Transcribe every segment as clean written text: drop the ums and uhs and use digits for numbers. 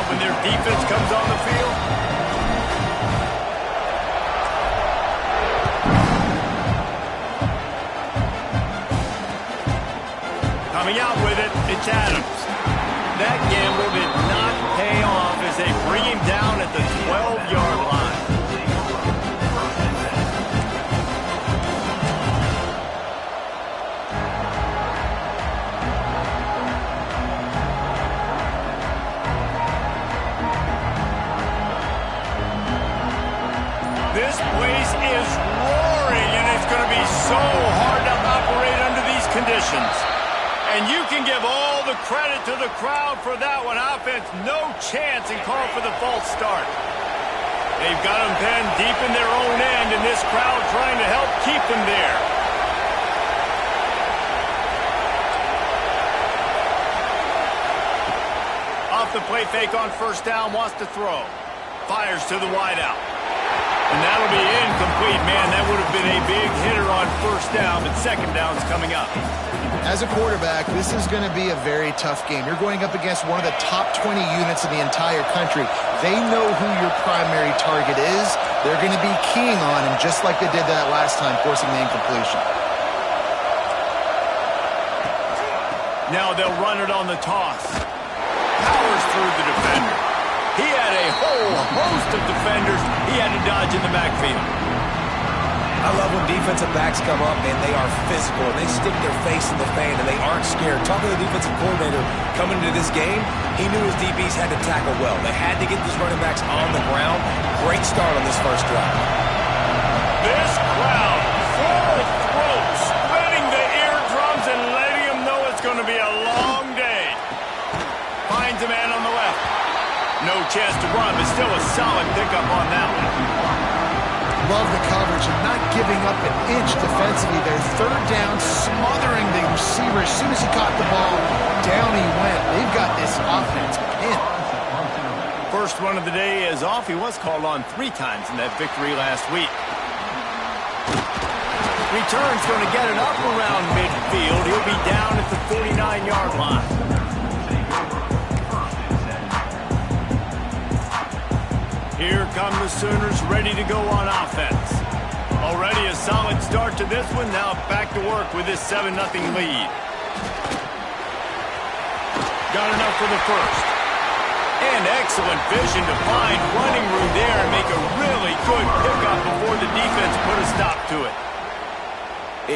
when their defense comes on the field? Coming out with it, it's Adams. That gamble did not pay off as they bring him down at the 12-yard line. This place is roaring, and it's going to be so hard to operate under these conditions. And you can give all the credit to the crowd for that one. Offense, no chance, and call for the false start. They've got them pinned deep in their own end, and this crowd trying to help keep them there. Off the play fake on first down, wants to throw. Fires to the wideout. And that'll be incomplete, man. That would have been a big hitter on first down, but second down's coming up. As a quarterback, this is going to be a very tough game. You're going up against one of the top 20 units in the entire country. They know who your primary target is. They're going to be keying on him just like they did that last time, forcing the incompletion. Now they'll run it on the toss. Powers through the defender. He had a whole host of defenders he had to dodge in the backfield. I love when defensive backs come up, and they are physical, and they stick their face in the fan, and they aren't scared. Talking to the defensive coordinator coming into this game, he knew his DBs had to tackle well. They had to get these running backs on the ground. Great start on this first drive. This crowd full of throats, splitting the eardrums and letting them know it's going to be a long day. Finds a man on the left. No chance to run, but still a solid pickup on that one. Love the coverage and not giving up an inch defensively. Their third down, smothering the receiver. As soon as he caught the ball, down he went. They've got this offense pinned. First one of the day is off. He was called on 3 times in that victory last week. Return's going to get it up around midfield. He'll be down at the 49-yard line. Here come the Sooners ready to go on offense. Already a solid start to this one. Now back to work with this 7-0 lead. Got enough for the first. And excellent vision to find running room there and make a really good pickup before the defense put a stop to it.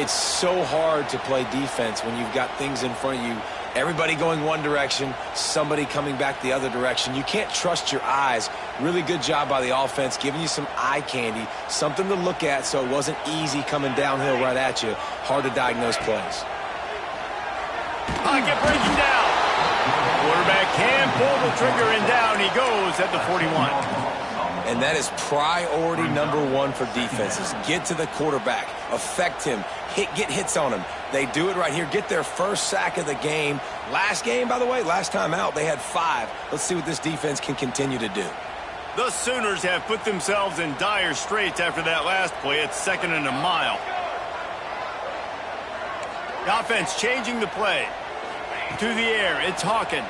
It's so hard to play defense when you've got things in front of you. Everybody going one direction, somebody coming back the other direction. You can't trust your eyes. Really good job by the offense, giving you some eye candy, something to look at so it wasn't easy coming downhill right at you. Hard to diagnose plays. Pocket breaking down. Quarterback can pull the trigger, and down he goes at the 41. And that is priority #1 for defenses. Get to the quarterback, affect him, get hits on him. They do it right here, get their first sack of the game. Last game, by the way, last time out, they had 5. Let's see what this defense can continue to do. The Sooners have put themselves in dire straits after that last play. It's 2nd and a mile. The offense changing the play. To the air, it's Hawkins.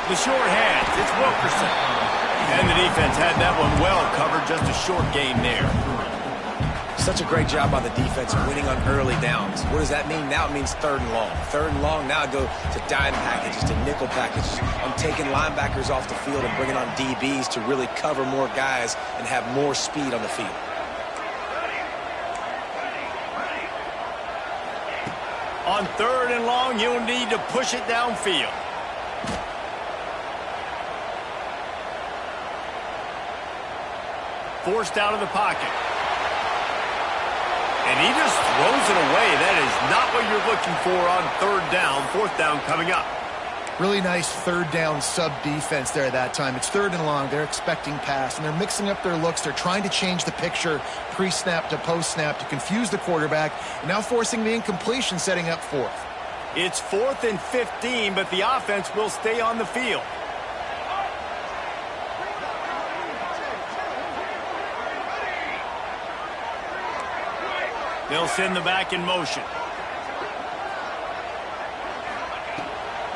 The short hands, it's Wilkerson. And the defense had that one well covered, just a short gain there. Such a great job by the defense winning on early downs. What does that mean? Now it means 3rd and long. 3rd and long, now I go to dime packages, to nickel packages. I'm taking linebackers off the field and bringing on DBs to really cover more guys and have more speed on the field. On 3rd and long, you'll need to push it downfield. Forced out of the pocket. And he just throws it away. That is not what you're looking for on 3rd down. 4th down coming up. Really nice 3rd down sub-defense there that time. It's 3rd and long. They're expecting pass, and they're mixing up their looks. They're trying to change the picture pre-snap to post-snap to confuse the quarterback, and now forcing the incompletion, setting up 4th. It's 4th and 15, but the offense will stay on the field. They'll send the back in motion.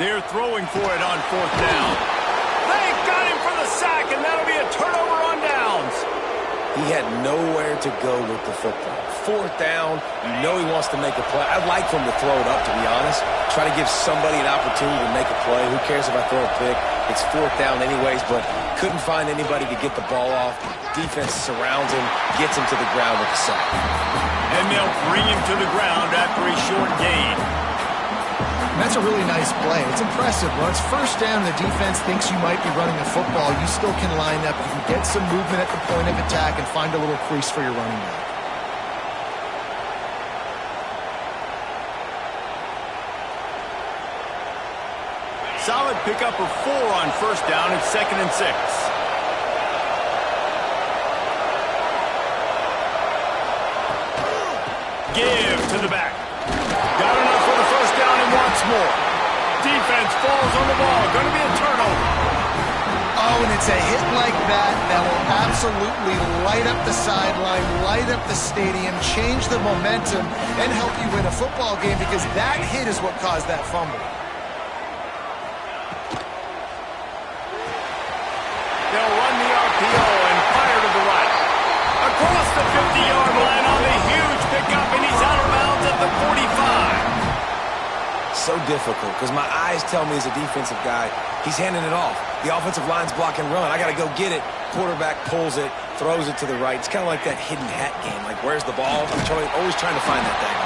They're throwing for it on 4th down. They got him for the sack, and that'll be a turnover on downs. He had nowhere to go with the football. 4th down, you know he wants to make a play. I'd like for him to throw it up, to be honest. Try to give somebody an opportunity to make a play. Who cares if I throw a pick? It's 4th down anyways, but couldn't find anybody to get the ball off. Defense surrounds him, gets him to the ground with the sack. And they'll bring him to the ground after a short gain. That's a really nice play. It's impressive. When it's 1st down, the defense thinks you might be running the football. You still can line up. You can get some movement at the point of attack and find a little crease for your running back. Solid pickup of 4 on 1st down. It's 2nd and 6. Give to the back. Got enough for the 1st down and wants more. Defense falls on the ball. Going to be a turnover. Oh, and it's a hit like that that will absolutely light up the sideline, light up the stadium, change the momentum, and help you win a football game because that hit is what caused that fumble. They'll run the RPO and fire to the right. Across the 50-yard line on the huge pickup, and he's out of bounds at the 45. So difficult because my eyes tell me as a defensive guy, he's handing it off. The offensive line's blocking run. I got to go get it. Quarterback pulls it, throws it to the right. It's kind of like that hidden hat game. Like, where's the ball? I'm always trying to find that thing.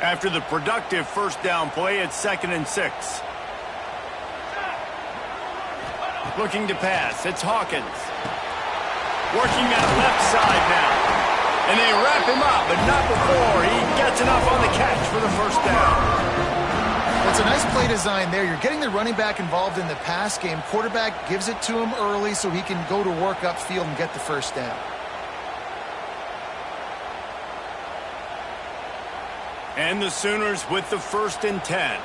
After the productive 1st down play, it's 2nd and 6. Looking to pass. It's Hawkins. Working that left side now. And they wrap him up, but not before he gets enough on the catch for the 1st down. It's a nice play design there. You're getting the running back involved in the pass game. Quarterback gives it to him early so he can go to work upfield and get the 1st down. And the Sooners with the 1st and 10.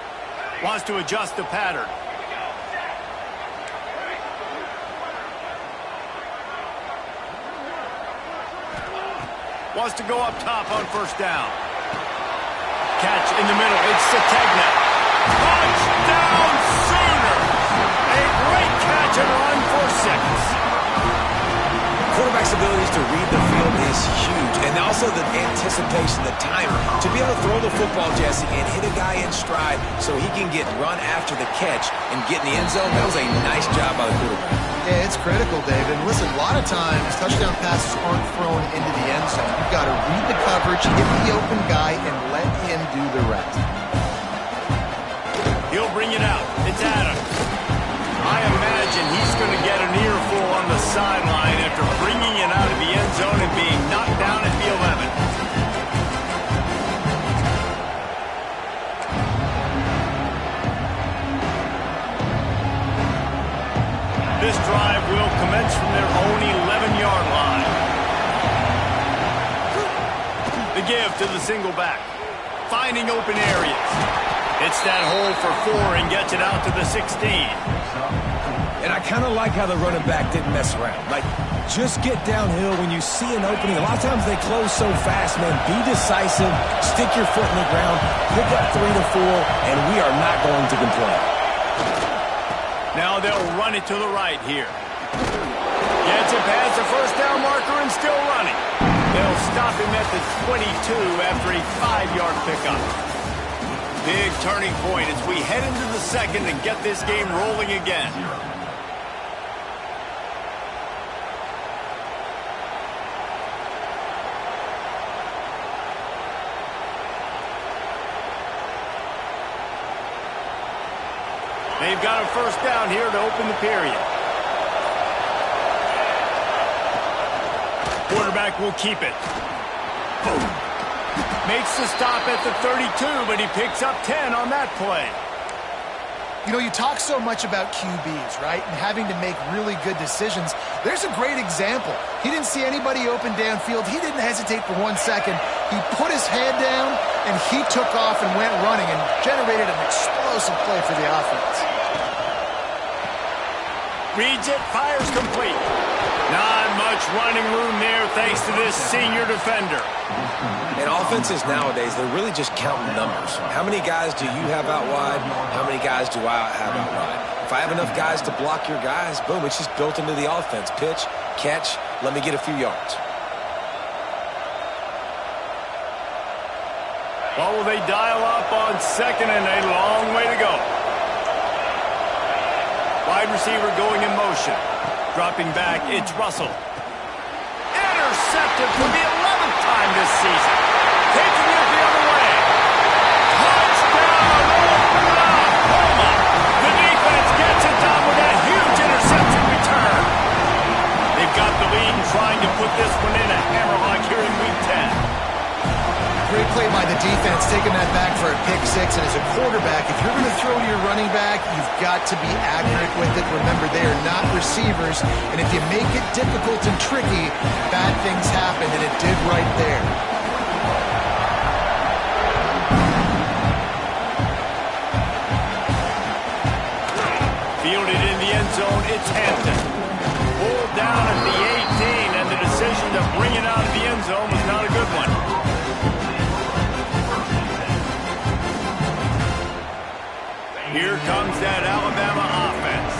Wants to adjust the pattern. Wants to go up top on 1st down. Catch in the middle. It's Sategna. Touchdown Sooners! A great catch and run for 6. Quarterback's abilities to read the field is huge, and also the anticipation, the timing. To be able to throw the football, Jesse, and hit a guy in stride so he can get run after the catch and get in the end zone, that was a nice job by the quarterback. Yeah, it's critical, David. Listen, a lot of times touchdown passes aren't thrown into the end zone. You've got to read the coverage, hit the open guy, and let him do the rest. He'll bring it out. It's Adams. I imagine he's going to get an earful on the sideline after bringing it out of the end zone and being knocked down at the 11. This drive will commence from their own 11-yard line. The give to the single back. Finding open areas. It's that hole for 4 and gets it out to the 16. And I kind of like how the running back didn't mess around. Like, just get downhill when you see an opening. A lot of times they close so fast, man. Be decisive, stick your foot in the ground, pick up 3 to 4, and we are not going to complain. Now they'll run it to the right here. Gets it past the 1st down marker and still running. They'll stop him at the 22 after a 5-yard pickup. Big turning point as we head into the 2nd and get this game rolling again. They've got a 1st down here to open the period. Quarterback will keep it. Boom. Makes the stop at the 32, but he picks up 10 on that play. You know, you talk so much about QBs, right, and having to make really good decisions. There's a great example. He didn't see anybody open downfield. He didn't hesitate for 1 second. He put his head down, and he took off and went running and generated an explosive play for the offense. Reads it, fires complete. Not much running room there thanks to this senior defender. And offenses nowadays, they're really just counting numbers. How many guys do you have out wide? How many guys do I have out wide? If I have enough guys to block your guys, boom, it's just built into the offense. Pitch, catch, let me get a few yards. Well, will they dial up on second and a long way to go? Wide receiver going in motion. Dropping back, it's Russell. Intercepted for the 11th time this season. Taking it the other way. Touchdown, Oklahoma. The defense gets it done with that huge interception return. They've got the lead and trying to put this one in a hammerlock here in Week 10. Great play by the defense, taking that back for a pick six. And as a quarterback, if you're going to throw to your running back, you've got to be accurate with it. Remember, they are not receivers. And if you make it difficult and tricky, bad things happen, and it did right there. Fielded in the end zone, it's Hampton. Pulled down at the 18, and the decision to bring it out of the end zone was not a good one. Here comes that Alabama offense.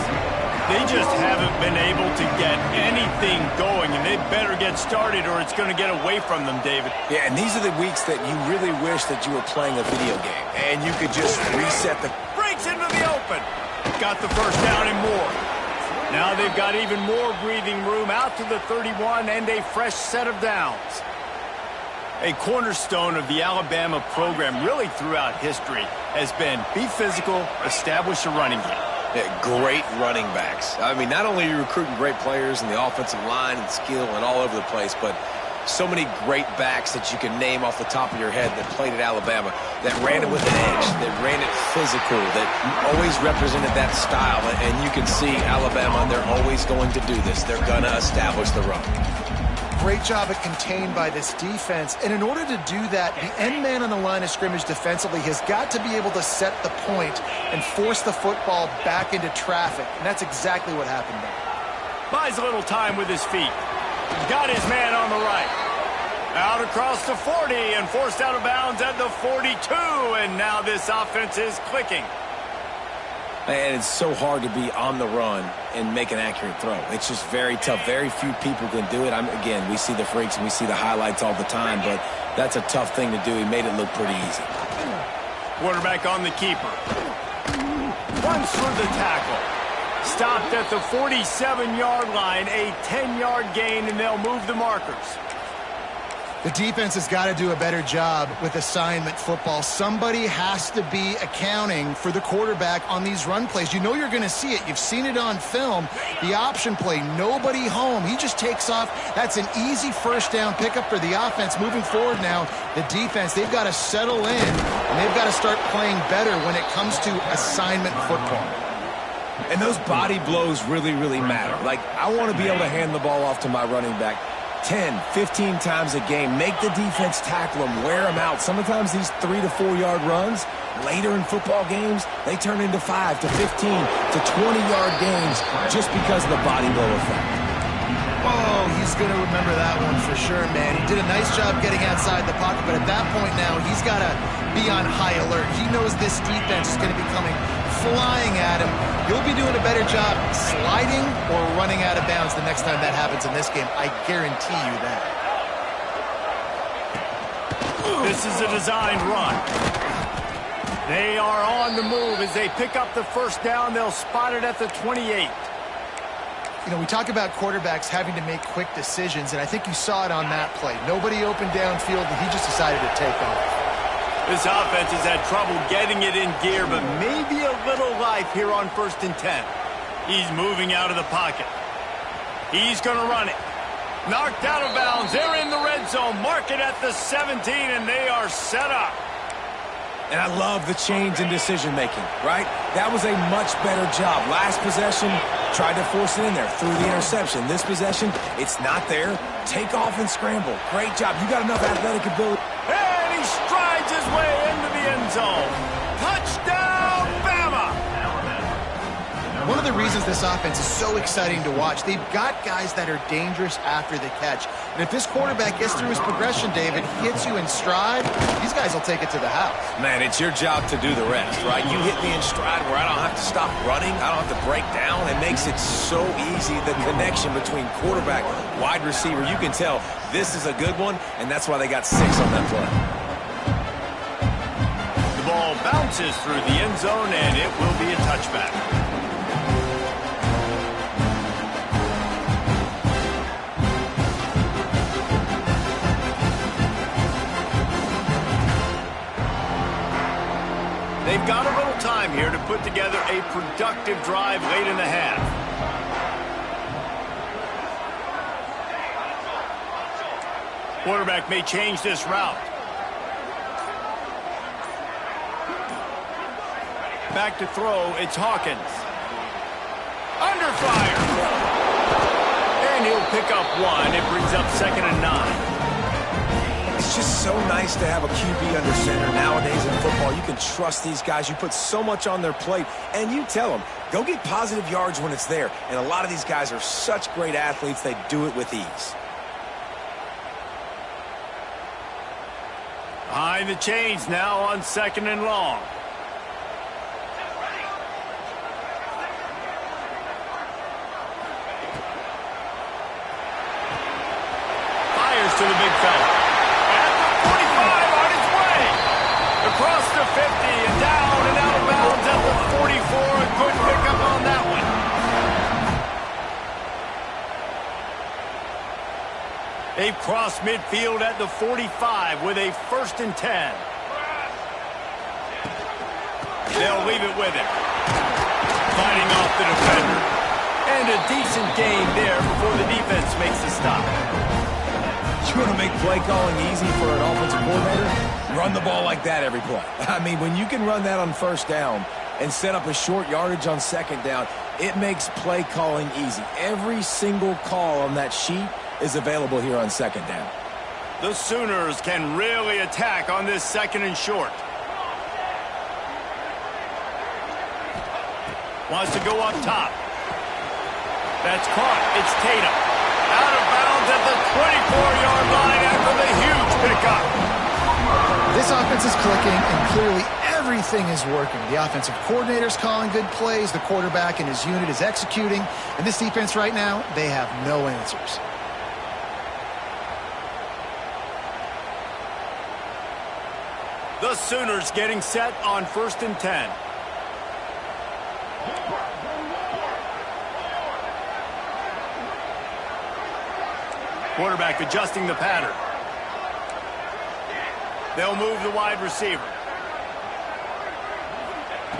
They just haven't been able to get anything going, and they better get started or it's going to get away from them, David. Yeah, and these are the weeks that you really wish that you were playing a video game, and you could just reset the... Breaks into the open. Got the first down and more. Now they've got even more breathing room out to the 31 and a fresh set of downs. A cornerstone of the Alabama program really throughout history has been be physical, establish a running game. Yeah, great running backs. I mean, not only are you recruiting great players in the offensive line and skill and all over the place, but so many great backs that you can name off the top of your head that played at Alabama, that ran it with an edge, that ran it physical, that always represented that style. And you can see Alabama, they're always going to do this. They're going to establish the run. Great job at contained by this defense. And in order to do that, the end man on the line of scrimmage defensively has got to be able to set the point and force the football back into traffic. And that's exactly what happened there. Buys a little time with his feet. Got his man on the right. Out across the 40 and forced out of bounds at the 42. And now this offense is clicking. And it's so hard to be on the run and make an accurate throw. It's just very tough. Very few people can do it. Again, we see the freaks and we see the highlights all the time, but that's a tough thing to do. He made it look pretty easy. Quarterback on the keeper. Runs through the tackle. Stopped at the 47-yard line, a 10-yard gain, and they'll move the markers. The defense has got to do a better job with assignment football. Somebody has to be accounting for the quarterback on these run plays. You know you're going to see it. You've seen it on film. The option play, nobody home. He just takes off. That's an easy first down pickup for the offense. Moving forward now, the defense, they've got to settle in, and they've got to start playing better when it comes to assignment football. And those body blows really, really matter. Like, I want to be able to hand the ball off to my running back 10, 15 times a game. Make the defense tackle them, wear them out. Sometimes these 3 to 4 yard runs, later in football games, they turn into 5 to 15 to 20-yard gains just because of the body blow effect. Oh, he's going to remember that one for sure, man. He did a nice job getting outside the pocket, but at that point now, he's got to be on high alert. He knows this defense is going to be coming flying at him. He'll be doing a better job sliding or running out of bounds the next time that happens in this game. I guarantee you that. This is a designed run. They are on the move as they pick up the first down. They'll spot it at the 28. You know, we talk about quarterbacks having to make quick decisions, and I think you saw it on that play. Nobody opened downfield, and he just decided to take off. This offense has had trouble getting it in gear, but maybe a little life here on 1st and 10. He's moving out of the pocket. He's going to run it. Knocked out of bounds. They're in the red zone. Mark it at the 17, and they are set up. And I love the change in decision-making, right? That was a much better job. Last possession, tried to force it in there, threw the interception. This possession, it's not there. Take off and scramble. Great job. You got enough athletic ability. And he strides his way into the end zone. Touchdown, Bama! One of the reasons this offense is so exciting to watch, they've got guys that are dangerous after the catch. And if this quarterback gets through his progression, David, hits you in stride, these guys will take it to the house. Man, it's your job to do the rest, right? You hit me in stride where I don't have to stop running. I don't have to break down. It makes it so easy, the connection between quarterback, wide receiver. You can tell this is a good one, and that's why they got 6 on that play. The ball bounces through the end zone, and it will be a touchback. They've got a little time here to put together a productive drive late in the half. Quarterback may change this route. Back to throw, it's Hawkins. Under fire. And he'll pick up 1. It brings up 2nd and 9. It's just so nice to have a QB under center nowadays in football. You can trust these guys. You put so much on their plate, and you tell them, go get positive yards when it's there. And a lot of these guys are such great athletes, they do it with ease. Behind the chains now on 2nd and long. Fires to the big fella. Across the 50 and down and out of bounds at the 44. A good pickup on that one. They've crossed midfield at the 45 with a 1st and 10. They'll leave it with him. Fighting off the defender. And a decent game there before the defense makes the stop. You want to make play calling easy for an offensive coordinator? Run the ball like that every play. I mean, when you can run that on 1st down and set up a short yardage on 2nd down, it makes play calling easy. Every single call on that sheet is available here on 2nd down. The Sooners can really attack on this 2nd and short. Wants to go up top. That's caught. It's Tatum. Out of bounds at the 24-yard line after the huge pickup. This offense is clicking, and clearly everything is working. The offensive coordinator's calling good plays. The quarterback and his unit is executing. And this defense right now, they have no answers. The Sooners getting set on 1st and 10. Quarterback adjusting the pattern. They'll move the wide receiver.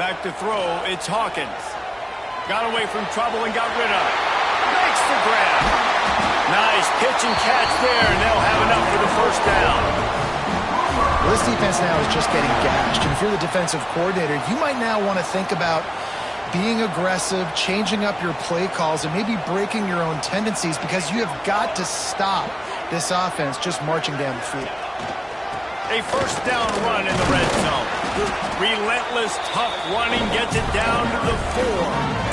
Back to throw, it's Hawkins. Got away from trouble and got rid of it. Makes the grab. Nice pitch and catch there, and they'll have enough for the 1st down. Well, this defense now is just getting gashed. And if you're the defensive coordinator, you might now want to think about being aggressive, changing up your play calls, and maybe breaking your own tendencies, because you have got to stop this offense just marching down the field. A 1st down run in the red zone. Relentless, tough running gets it down to the 4.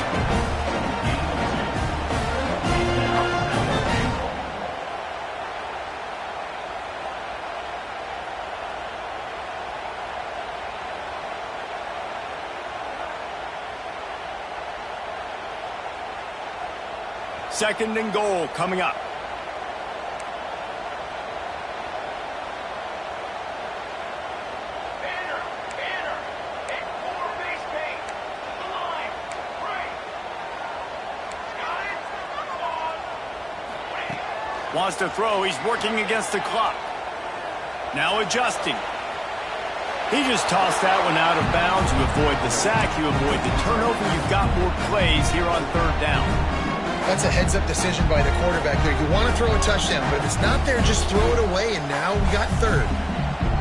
Second and goal coming up. Wants to throw. He's working against the clock. Now adjusting. He just tossed that one out of bounds. You avoid the sack. You avoid the turnover. You've got more plays here on 3rd down. That's a heads-up decision by the quarterback there. You want to throw a touchdown, but if it's not there, just throw it away, and now we got 3rd.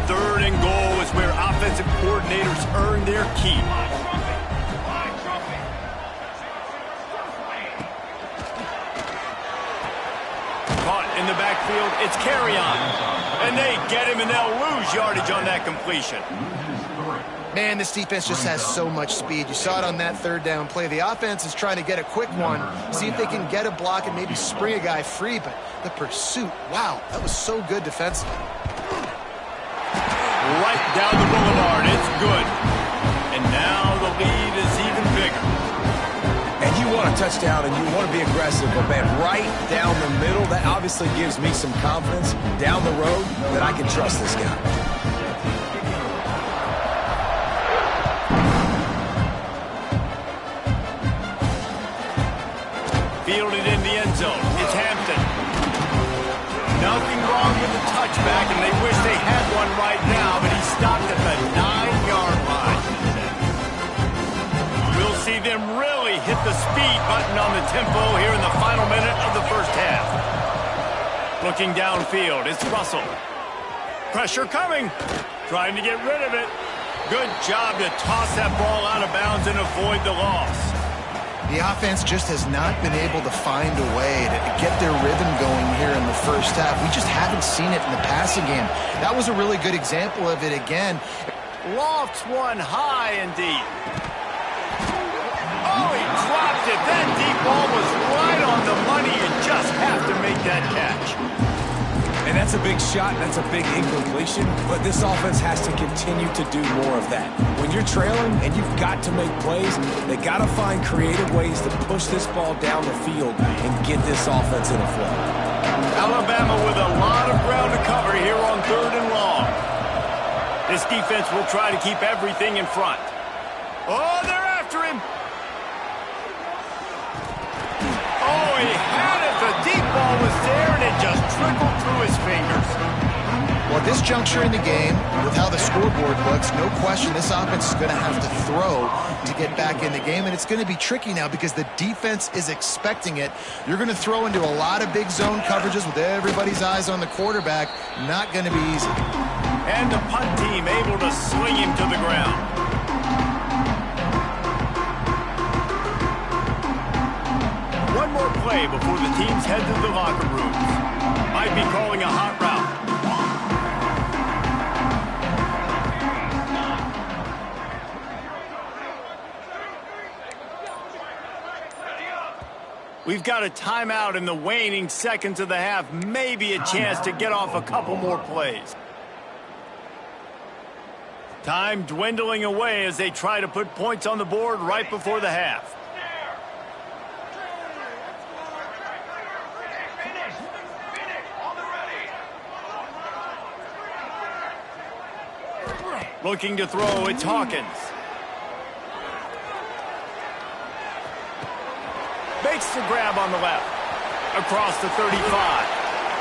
Third and goal is where offensive coordinators earn their keep. Caught in the backfield, it's Carry-On. And they get him, and they'll lose yardage on that completion. Man, this defense just has so much speed. You saw it on that third down play. The offense is trying to get a quick one, see if they can get a block and maybe spring a guy free, but the pursuit, wow, that was so good defensively. Right down the boulevard, it's good. And now the lead is even bigger. And you want a touchdown and you want to be aggressive, but man, right down the middle, that obviously gives me some confidence down the road that I can trust this guy. Fielded in the end zone. It's Hampton. Nothing wrong with the touchback, and they wish they had one right now, but he stopped at the 9-yard line. We'll see them really hit the speed button on the tempo here in the final minute of the first half. Looking downfield, it's Russell. Pressure coming. Trying to get rid of it. Good job to toss that ball out of bounds and avoid the loss. The offense just has not been able to find a way to get their rhythm going here in the first half. We just haven't seen it in the passing game. That was a really good example of it again. Lofts one high and deep. Oh, he dropped it. That deep ball was right on the money. You just have to make that catch. And that's a big shot, that's a big incompletion, but this offense has to continue to do more of that. When you're trailing and you've got to make plays, they got to find creative ways to push this ball down the field and get this offense in a flow. Alabama with a lot of ground to cover here on 3rd and long. This defense will try to keep everything in front. Oh, they're after him. Oh, he had it. The deep ball was there, and it just trickled through his fingers. Well, at this juncture in the game, with how the scoreboard looks, no question this offense is going to have to throw to get back in the game, and it's going to be tricky now because the defense is expecting it. You're going to throw into a lot of big zone coverages with everybody's eyes on the quarterback. Not going to be easy. And the punt team able to swing him to the ground. One more play before the teams head to the locker rooms. Might be calling a hot route. We've got a timeout in the waning seconds of the half. Maybe a chance to get off a couple more plays. Time dwindling away as they try to put points on the board right before the half. Looking to throw, it's Hawkins. Makes the grab on the left. Across the 35.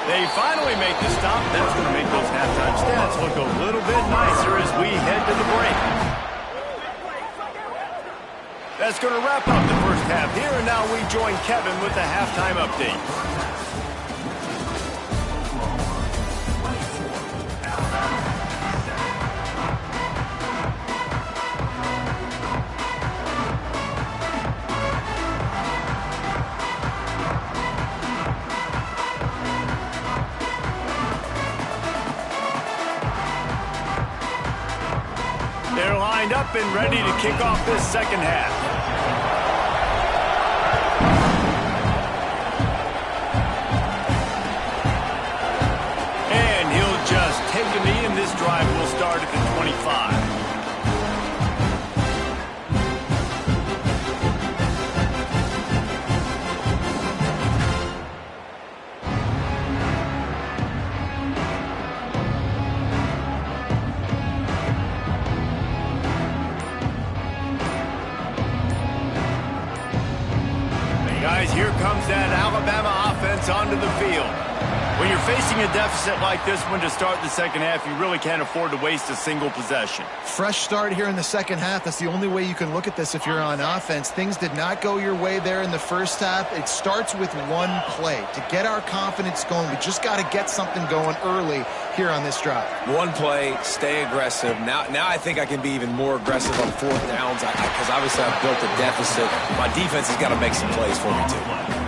They finally make the stop. That's going to make those halftime stats look a little bit nicer as we head to the break. That's going to wrap up the first half here, and now we join Kevin with the halftime update. They're lined up and ready to kick off this second half. And he'll just take a knee, and this drive will start at the 25. Guys, here comes that Alabama offense onto the field. When you're facing a deficit like this one to start the second half, you really can't afford to waste a single possession. Fresh start here in the second half. That's the only way you can look at this if you're on offense. Things did not go your way there in the first half. It starts with one play. To get our confidence going, we just got to get something going early here on this drive. One play, stay aggressive. Now I think I can be even more aggressive on fourth downs because obviously I've built a deficit. My defense has got to make some plays for me too.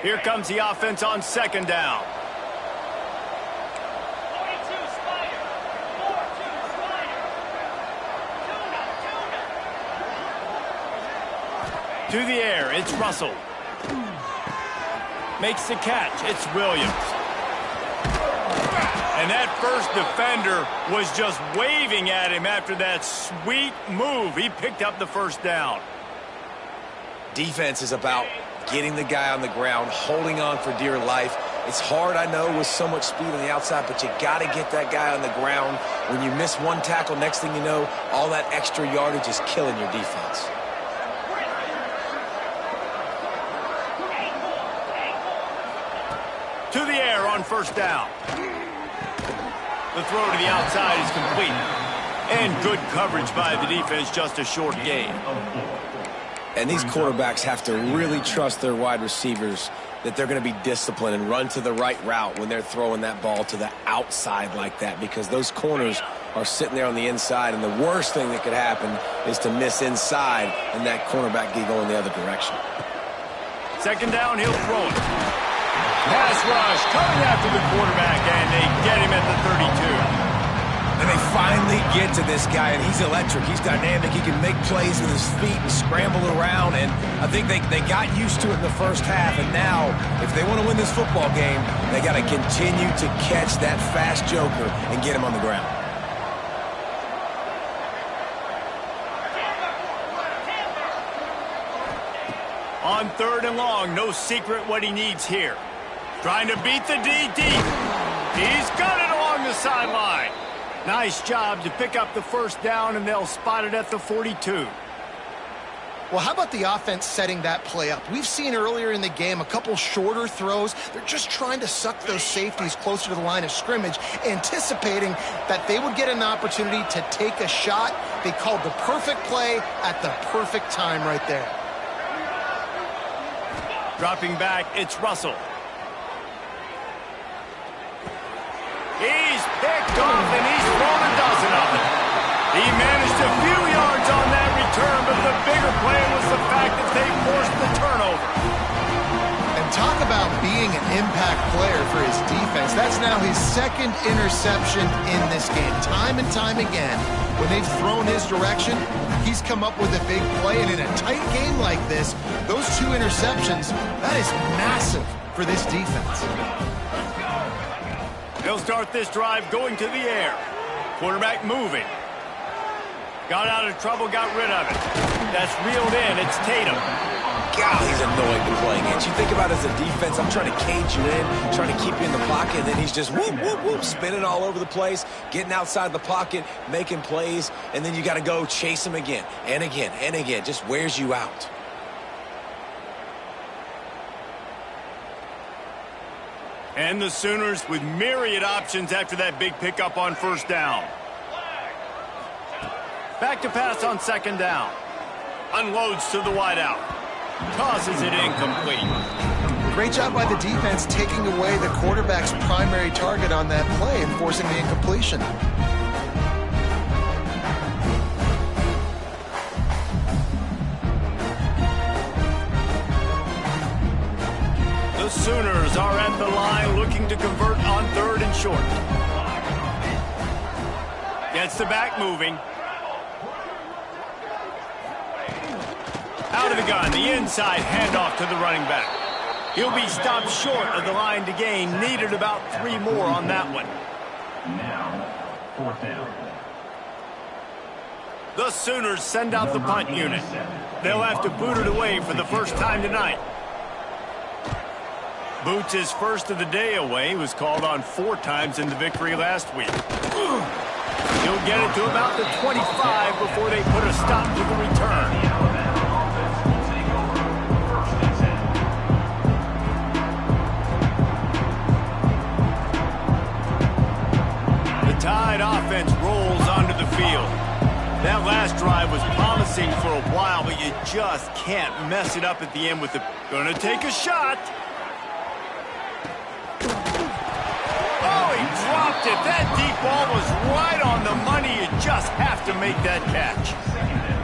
Here comes the offense on second down. To the air, it's Russell. Makes the catch, it's Williams. And that first defender was just waving at him after that sweet move. He picked up the first down. Defense is about getting the guy on the ground, holding on for dear life. It's hard, I know, with so much speed on the outside, but you got to get that guy on the ground. When you miss one tackle, next thing you know, all that extra yardage is killing your defense. To the air on first down. The throw to the outside is complete. And good coverage by the defense, just a short gain. And these quarterbacks have to really trust their wide receivers that they're going to be disciplined and run to the right route when they're throwing that ball to the outside like that, because those corners are sitting there on the inside, and the worst thing that could happen is to miss inside and that cornerback get going the other direction. Second down, he'll throw it. Pass rush coming after the quarterback, and they get him at the 32. And they finally get to this guy, and he's electric. He's dynamic. He can make plays with his feet and scramble around, and I think they got used to it in the first half, and now, if they want to win this football game, they got to continue to catch that fast joker and get him on the ground. On third and long, no secret what he needs here. Trying to beat the D deep. He's got it along the sideline. Nice job to pick up the first down, and they'll spot it at the 42. Well, how about the offense setting that play up? We've seen earlier in the game a couple shorter throws. They're just trying to suck those safeties closer to the line of scrimmage, anticipating that they would get an opportunity to take a shot. They called the perfect play at the perfect time right there. Dropping back, it's Russell. He's picked off, and he's thrown a dozen of them. He managed a few yards on that return, but the bigger play was the fact that they forced the turnover. And talk about being an impact player for his defense. That's now his second interception in this game. Time and time again, when they've thrown his direction, he's come up with a big play. And in a tight game like this, those two interceptions, that is massive for this defense. They'll start this drive going to the air. Quarterback moving. Got out of trouble, got rid of it. That's reeled in. It's Tatum. God, he's annoying to play against. You think about it as a defense, I'm trying to cage you in, trying to keep you in the pocket, and then he's just whoop, whoop, whoop, spinning all over the place, getting outside the pocket, making plays, and then you got to go chase him again and again and again. Just wears you out. And the Sooners with myriad options after that big pickup on first down. Back to pass on second down. Unloads to the wideout. Tosses it incomplete. Great job by the defense taking away the quarterback's primary target on that play and forcing the incompletion. The Sooners are at the line looking to convert on third and short. Gets the back moving. Out of the gun, the inside handoff to the running back. He'll be stopped short of the line to gain. Needed about 3 more on that one. Now, fourth down. The Sooners send out the punt unit. They'll have to boot it away for the first time tonight. boots his first of the day away. He was called on 4 times in the victory last week. He'll get it to about the 25 before they put a stop to the return. Tide offense rolls onto the field. That last drive was promising for a while, but you just can't mess it up at the end with the... Gonna take a shot. Oh, he dropped it. That deep ball was right on the money. You just have to make that catch.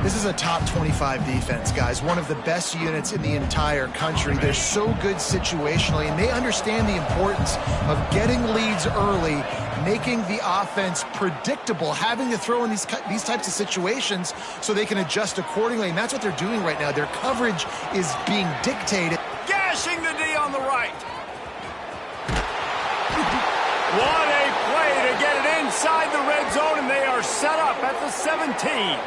This is a top 25 defense, guys. One of the best units in the entire country. They're so good situationally, and they understand the importance of getting leads early, making the offense predictable, having to throw in these types of situations so they can adjust accordingly, and that's what they're doing right now. Their coverage is being dictated. Gashing the D on the right. What a play to get it inside the red zone, and they are set up at the 17.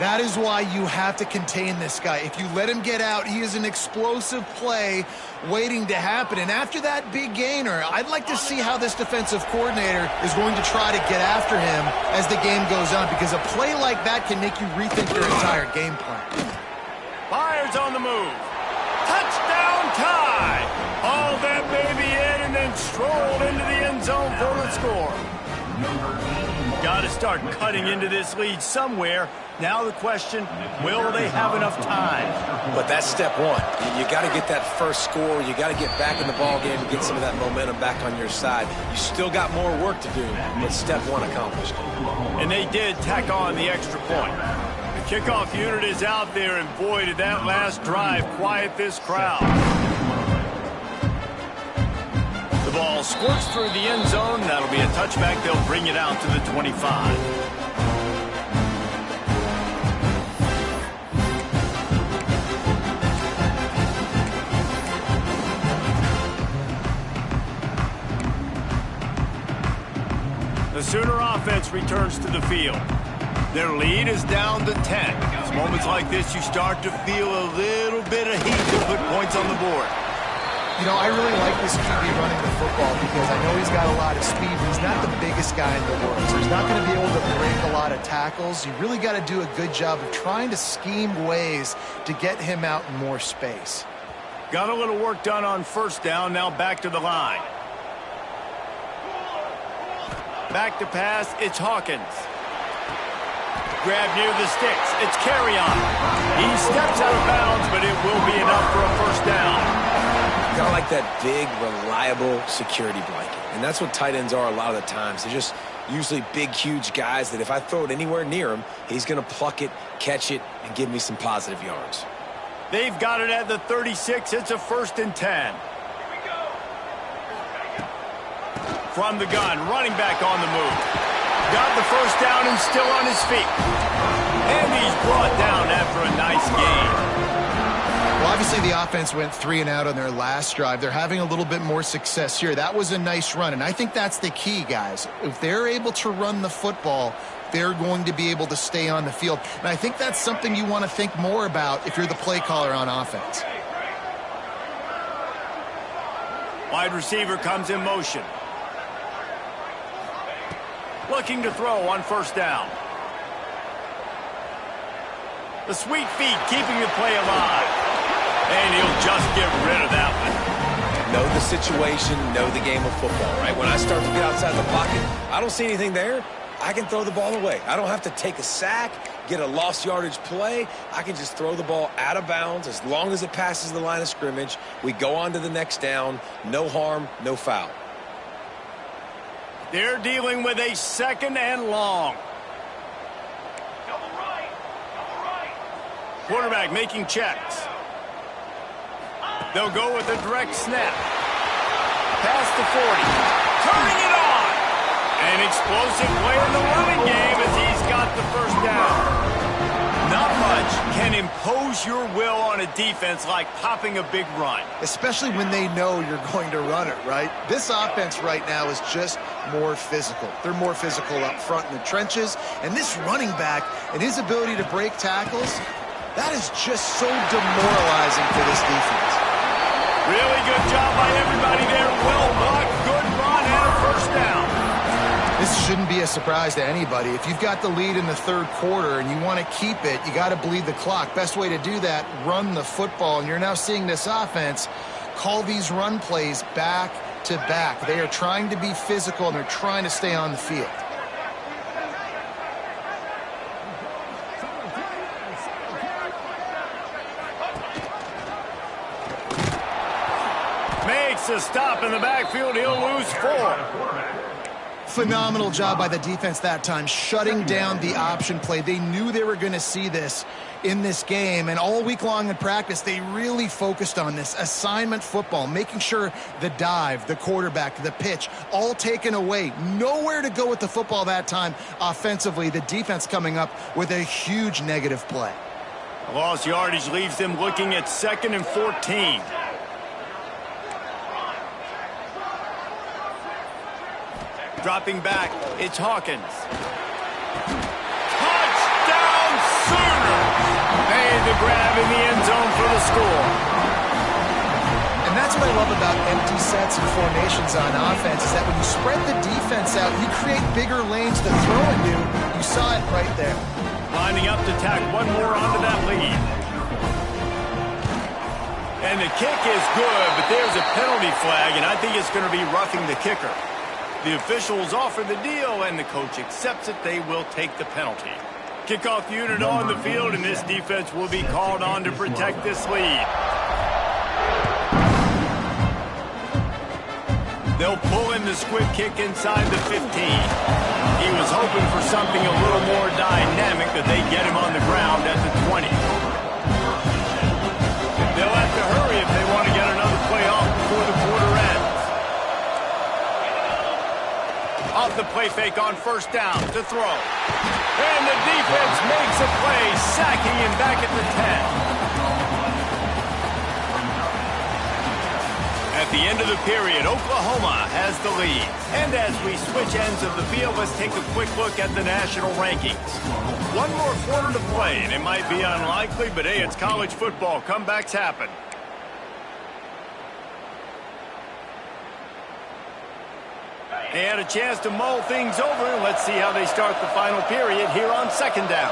That is why you have to contain this guy. If you let him get out, he is an explosive play waiting to happen. And after that big gainer, I'd like to see how this defensive coordinator is going to try to get after him as the game goes on, because a play like that can make you rethink your entire game plan. Byers on the move. Touchdown tie. Hauled that baby in and then strolled into the end zone for the score. Got to start cutting into this lead somewhere. Now the question, will they have enough time? But that's step one. You got to get that first score. You got to get back in the ball game and get some of that momentum back on your side. You still got more work to do, but step one accomplished. And they did tack on the extra point. The kickoff unit is out there, and boy, did that last drive quiet this crowd. The ball squirts through the end zone. That'll be a touchback. They'll bring it out to the 25. The Sooner offense returns to the field. Their lead is down to 10. It's moments like this you start to feel a little bit of heat to put points on the board. You know, I really like this QB running the football because I know he's got a lot of speed, but he's not the biggest guy in the world. So he's not going to be able to break a lot of tackles. You really got to do a good job of trying to scheme ways to get him out in more space. Got a little work done on first down. Now back to the line. Back to pass. It's Hawkins. Grab near the sticks. It's Carry-On. He steps out of bounds, but it will be enough for a first down. Kind of like that big, reliable security blanket. And that's what tight ends are a lot of the times. They're just usually big, huge guys that if I throw it anywhere near him, he's going to pluck it, catch it, and give me some positive yards. They've got it at the 36. It's a 1st and 10. From the gun, running back on the move. Got the first down and still on his feet. And he's brought down after a nice gain. Well, obviously the offense went 3 and out on their last drive. They're having a little bit more success here. That was a nice run, and I think that's the key, guys. If they're able to run the football, they're going to be able to stay on the field. And I think that's something you want to think more about if you're the play caller on offense. Wide receiver comes in motion. Looking to throw on first down. The sweet feet keeping the play alive. And he'll just get rid of that one. Know the situation, know the game of football, right? When I start to get outside the pocket, I don't see anything there. I can throw the ball away. I don't have to take a sack, get a lost yardage play. I can just throw the ball out of bounds as long as it passes the line of scrimmage. We go on to the next down. No harm, no foul. They're dealing with a 2nd and long. Quarterback making checks. They'll go with a direct snap. Past the 40. Turning it on. An explosive play in the running game as he's got the first down. Not much can impose your will on a defense like popping a big run. Especially when they know you're going to run it, right? This offense right now is just more physical. They're more physical up front in the trenches. And this running back and his ability to break tackles, that is just so demoralizing for this defense. Really good job by everybody there. Well blocked, good run, and a first down. This shouldn't be a surprise to anybody. If you've got the lead in the third quarter and you want to keep it, you got to bleed the clock. Best way to do that, run the football. And you're now seeing this offense call these run plays back to back. They are trying to be physical, and they're trying to stay on the field. Makes a stop in the backfield. He'll lose 4. Phenomenal job by the defense that time, shutting down the option play. They knew they were going to see this in this game, and all week long in practice, they really focused on this assignment football, making sure the dive, the quarterback, the pitch, all taken away. Nowhere to go with the football that time offensively. The defense coming up with a huge negative play. Lost yardage leaves them looking at 2nd and 14. Dropping back, it's Hawkins. Touchdown Sooner! Made the grab in the end zone for the score. And that's what I love about empty sets and formations on offense, is that when you spread the defense out, you create bigger lanes to throw into. You saw it right there. Lining up to tack one more onto that lead. And the kick is good, but there's a penalty flag, and I think it's going to be roughing the kicker. The officials offer the deal, and the coach accepts it. They will take the penalty. Kickoff unit on the field, and this defense will be called on to protect this lead. They'll pull in the squib kick inside the 15. He was hoping for something a little more dynamic, but they get him on the ground at the 20. They'll have to hurry if they want to get another play off before the quarter ends. Off the play fake on first down to throw. And the defense makes a play, sacking him back at the 10. At the end of the period, Oklahoma has the lead. And as we switch ends of the field, let's take a quick look at the national rankings. One more quarter to play, and it might be unlikely, but hey, it's college football. Comebacks happen. They had a chance to mull things over, and let's see how they start the final period here on 2nd down.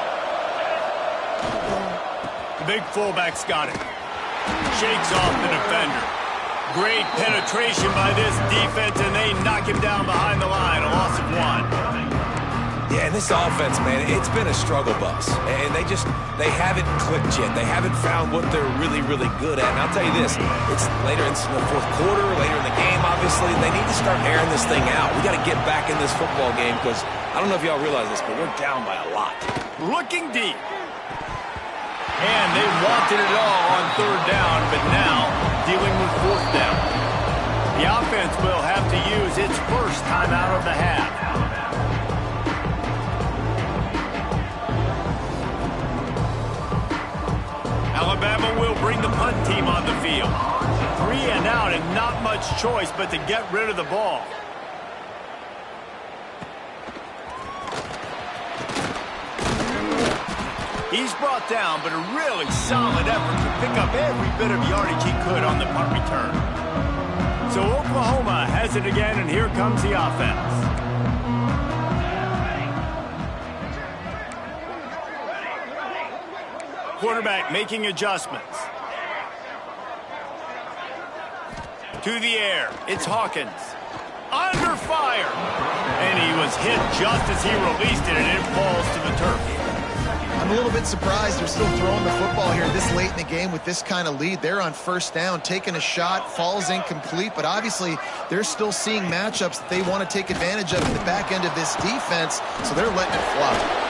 The big fullback's got it. Shakes off the defender. Great penetration by this defense, and they knock him down behind the line. A loss of 1. Yeah, and this offense, man, it's been a struggle bus. And they haven't clicked yet. They haven't found what they're really, really good at. And I'll tell you this, it's later in the fourth quarter, later in the game, obviously. They need to start airing this thing out. We got to get back in this football game because I don't know if y'all realize this, but we're down by a lot. Looking deep. And they wanted it all on 3rd down, but now dealing with 4th down. The offense will have to use its first timeout of the half. Alabama will bring the punt team on the field. 3 and out, and not much choice but to get rid of the ball. He's brought down, but a really solid effort to pick up every bit of yardage he could on the punt return. So Oklahoma has it again, and here comes the offense. Quarterback making adjustments. To the air, it's Hawkins. Under fire! And he was hit just as he released it, and it falls to the turf. I'm a little bit surprised they're still throwing the football here this late in the game with this kind of lead. They're on 1st down, taking a shot, falls incomplete, but obviously they're still seeing matchups that they want to take advantage of in the back end of this defense, so they're letting it fly.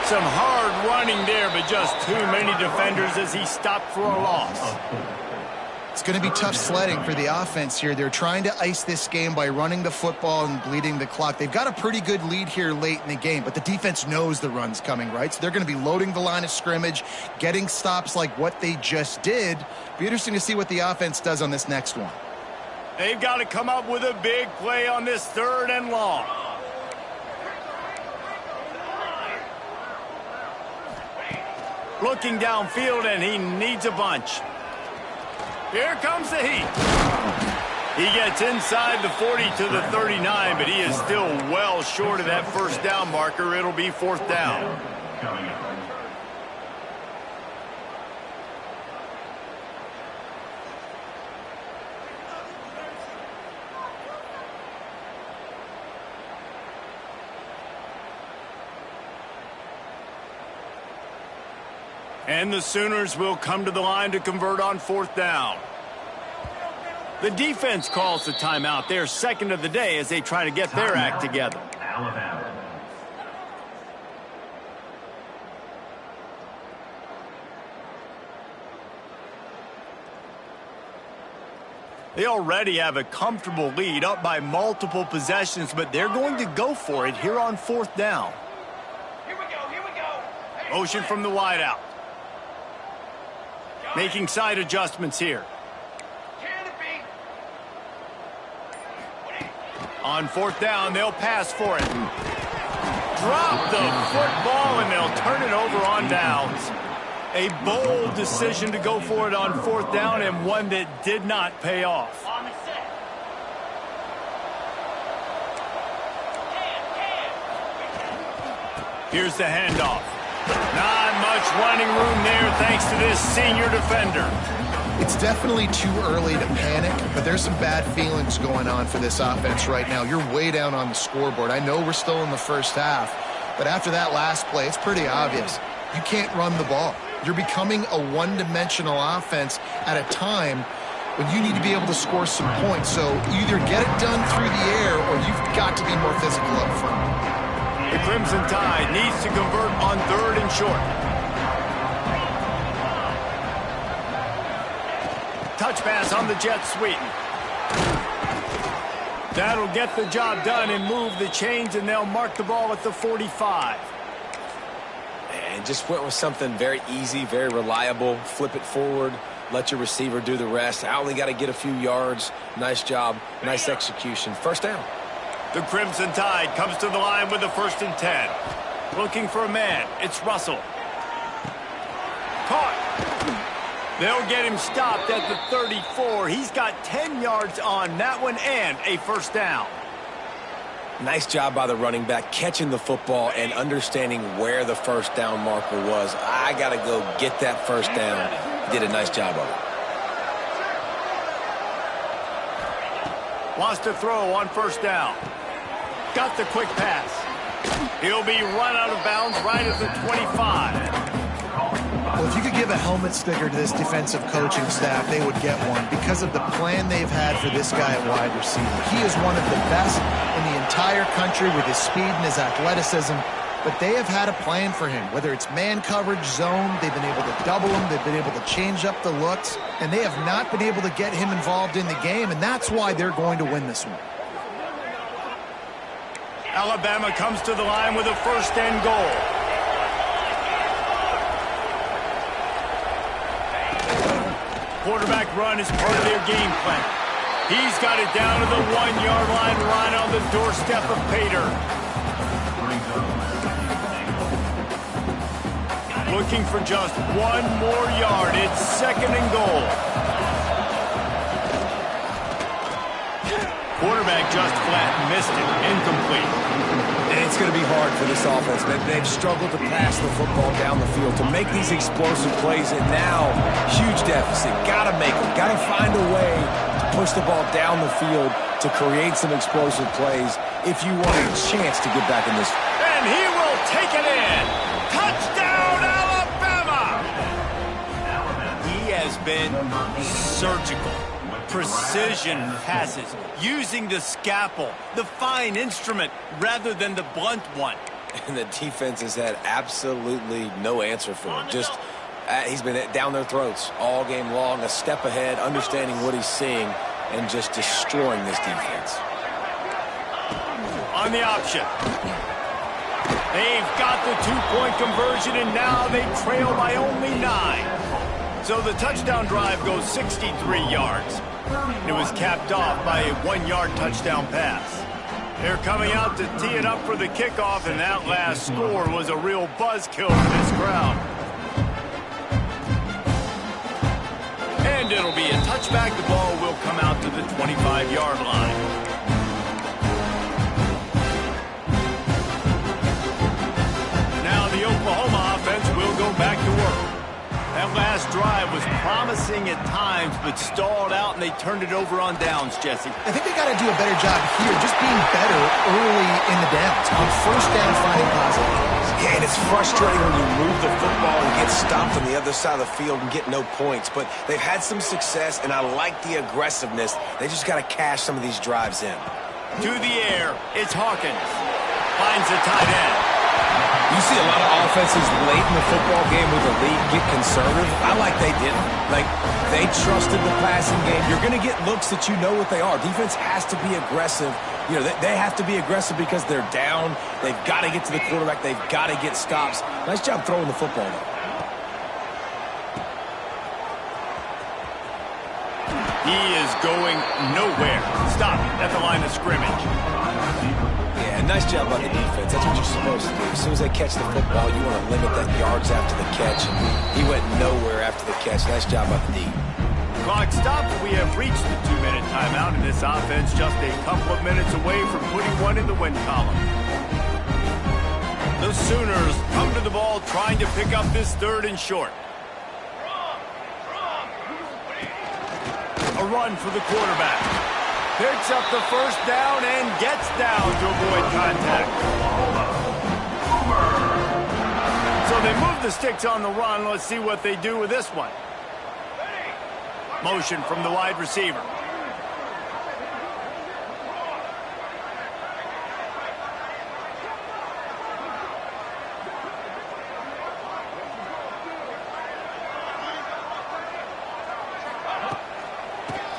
Some hard running there, but just too many defenders as he stopped for a loss. It's going to be tough sledding for the offense here. They're trying to ice this game by running the football and bleeding the clock. They've got a pretty good lead here late in the game, but the defense knows the run's coming, right? So they're going to be loading the line of scrimmage, getting stops like what they just did. Be interesting to see what the offense does on this next one. They've got to come up with a big play on this 3rd and long. Looking downfield, and he needs a bunch. Here comes the heat. He gets inside the 40 to the 39, but he is still well short of that first down marker. It'll be fourth down. Coming up. And the Sooners will come to the line to convert on fourth down. The defense calls the timeout. They're second of the day as they try to get their act together. Alabama. They already have a comfortable lead, up by multiple possessions, but they're going to go for it here on fourth down. Here we go. Motion from the wideout. Making side adjustments here. On fourth down, they'll pass for it. Drop the football, and they'll turn it over on downs. A bold decision to go for it on fourth down, and one that did not pay off. Here's the handoff. Not much running room there thanks to this senior defender. It's definitely too early to panic, but there's some bad feelings going on for this offense right now. You're way down on the scoreboard. I know we're still in the first half, but after that last play, it's pretty obvious. You can't run the ball. You're becoming a one-dimensional offense at a time when you need to be able to score some points. So you either get it done through the air or you've got to be more physical up front. The Crimson Tide needs to convert on third and short. Touch pass on the jet sweep. That'll get the job done and move the chains, and they'll mark the ball at the 45. And just went with something very easy, very reliable. Flip it forward, let your receiver do the rest. I only got to get a few yards. Nice job, nice execution. First down. The Crimson Tide comes to the line with the 1st and 10. Looking for a man. It's Russell. Caught. They'll get him stopped at the 34. He's got 10 yards on that one and a first down. Nice job by the running back, catching the football and understanding where the first down marker was. I got to go get that first down. Did a nice job of it. Wants to throw on first down. Got the quick pass. He'll be run out of bounds right at the 25. Well, if you could give a helmet sticker to this defensive coaching staff, they would get one because of the plan they've had for this guy at wide receiver. He is one of the best in the entire country with his speed and his athleticism, but they have had a plan for him. Whether it's man coverage, zone, they've been able to double him, they've been able to change up the looks, and they have not been able to get him involved in the game, and that's why they're going to win this one. Alabama comes to the line with a 1st and goal. Quarterback run is part of their game plan. He's got it down to the 1-yard line, right on the doorstep of Pater. Looking for just one more yard. It's 2nd and goal. Quarterback just flat missed it. Incomplete. And it's going to be hard for this offense. They've struggled to pass the football down the field, to make these explosive plays, and now huge deficit. Got to make them. Got to find a way to push the ball down the field to create some explosive plays if you want a chance to get back in this. And he will take it in. Touchdown, Alabama! He has been surgical. Precision passes, using the scalpel, the fine instrument, rather than the blunt one. And the defense has had absolutely no answer for him. Just, he's been down their throats all game long, a step ahead, understanding what he's seeing, and just destroying this defense. On the option. They've got the 2-point conversion, and now they trail by only 9. So the touchdown drive goes 63 yards. It was capped off by a 1-yard touchdown pass. They're coming out to tee it up for the kickoff, and that last score was a real buzzkill for this crowd. And And it'll be a touchback. The ball will come out to the 25-yard line. Now the Oklahoma offense will go back to work. That last drive was promising at times, but stalled out, and they turned it over on downs, Jesse. I think they got to do a better job here, just being better early in the downs. On first down, finding positive plays. Yeah, and it's frustrating when you move the football and get stopped on the other side of the field and get no points. But they've had some success, and I like the aggressiveness. They just got to cash some of these drives in. To the air, it's Hawkins. Finds the tight end. You see a lot of offenses late in the football game with the lead get conservative. I like they didn't. Like, they trusted the passing game. You're going to get looks that you know what they are. Defense has to be aggressive. You know, they have to be aggressive because they're down. They've got to get to the quarterback. They've got to get stops. Nice job throwing the football, though. He is going nowhere. Stop at the line of scrimmage. Yeah, nice job by the defense. That's what you're supposed to do. As soon as they catch the football, you want to limit that yards after the catch. And he went nowhere after the catch. Nice job by the D. Clock stopped. We have reached the 2-minute timeout, and this offense just a couple of minutes away from putting one in the win column. The Sooners come to the ball trying to pick up this 3rd and short. A run for the quarterback. Picks up the first down and gets down to avoid contact. So they move the sticks on the run. Let's see what they do with this one. Motion from the wide receiver.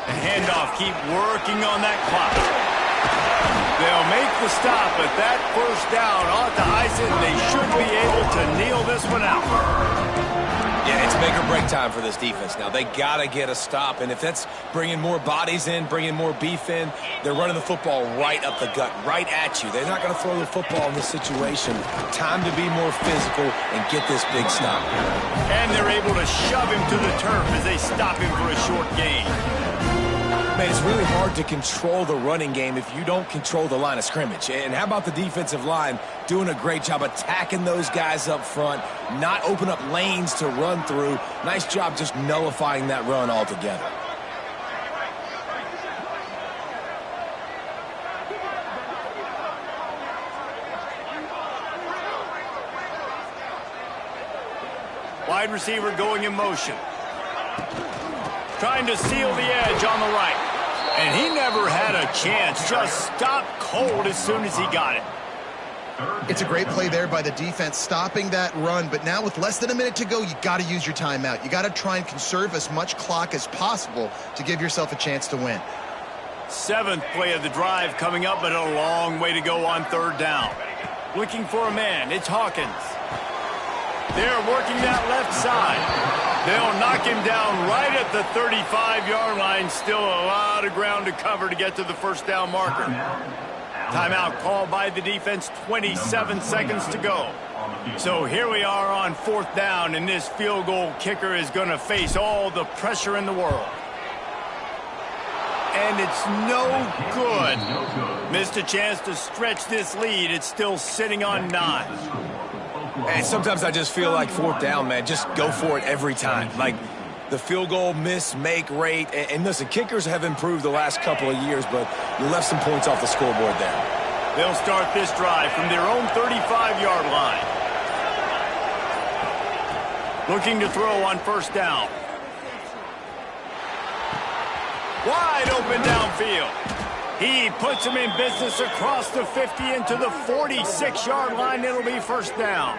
The handoff, keep working on that clock. They'll make the stop, but that first down ought to ice it, and they should be able to kneel this one out. Yeah, it's make or break time for this defense now. They got to get a stop, and if that's bringing more bodies in, bringing more beef in, they're running the football right up the gut, right at you. They're not going to throw the football in this situation. Time to be more physical and get this big stop. And they're able to shove him to the turf as they stop him for a short gain. Man, it's really hard to control the running game if you don't control the line of scrimmage. And how about the defensive line doing a great job attacking those guys up front, not open up lanes to run through. Nice job just nullifying that run altogether. Wide receiver going in motion. Trying to seal the edge on the right. And he never had a chance. Just stopped cold as soon as he got it. It's a great play there by the defense, stopping that run. But now with less than a minute to go, you got to use your timeout. You got to try and conserve as much clock as possible to give yourself a chance to win. 7th play of the drive coming up, but a long way to go on 3rd down. Looking for a man. It's Hawkins. They're working that left side. They'll knock him down right at the 35-yard line. Still a lot of ground to cover to get to the first down marker. Timeout called by the defense, 27 seconds to go. So here we are on 4th down, and this field goal kicker is going to face all the pressure in the world. And it's no good. Missed a chance to stretch this lead. It's still sitting on 9. And sometimes I just feel like 4th down, man, just go for it every time. Like the field goal miss-make rate. And listen, kickers have improved the last couple of years, but you left some points off the scoreboard there. They'll start this drive from their own 35-yard line. Looking to throw on 1st down. Wide open downfield. He puts him in business across the 50 into the 46-yard line. It'll be 1st down.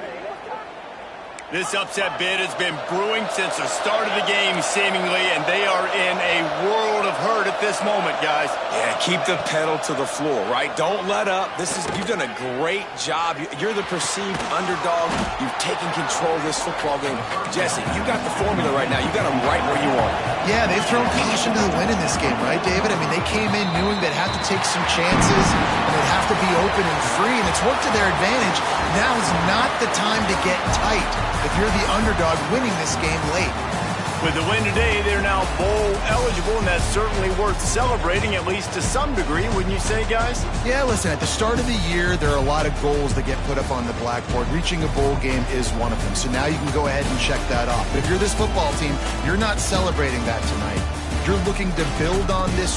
This upset bid has been brewing since the start of the game, seemingly, and they are in a world of hurt at this moment, guys. Yeah, keep the pedal to the floor, right? Don't let up. You've done a great job. You're the perceived underdog. You've taken control of this football game. Jesse, you got the formula right now. You got them right where you want them. Yeah, they've thrown caution to the wind in this game, right, David? I mean, they came in knowing they'd have to take some chances, and they'd have to be open and free, and it's worked to their advantage. Now is not the time to get tight if you're the underdog winning this game late. With the win today, they're now bowl eligible, and that's certainly worth celebrating, at least to some degree, wouldn't you say, guys? Yeah, listen, at the start of the year, there are a lot of goals that get put up on the blackboard. Reaching a bowl game is one of them. So now you can go ahead and check that off. But if you're this football team, you're not celebrating that tonight. You're looking to build on this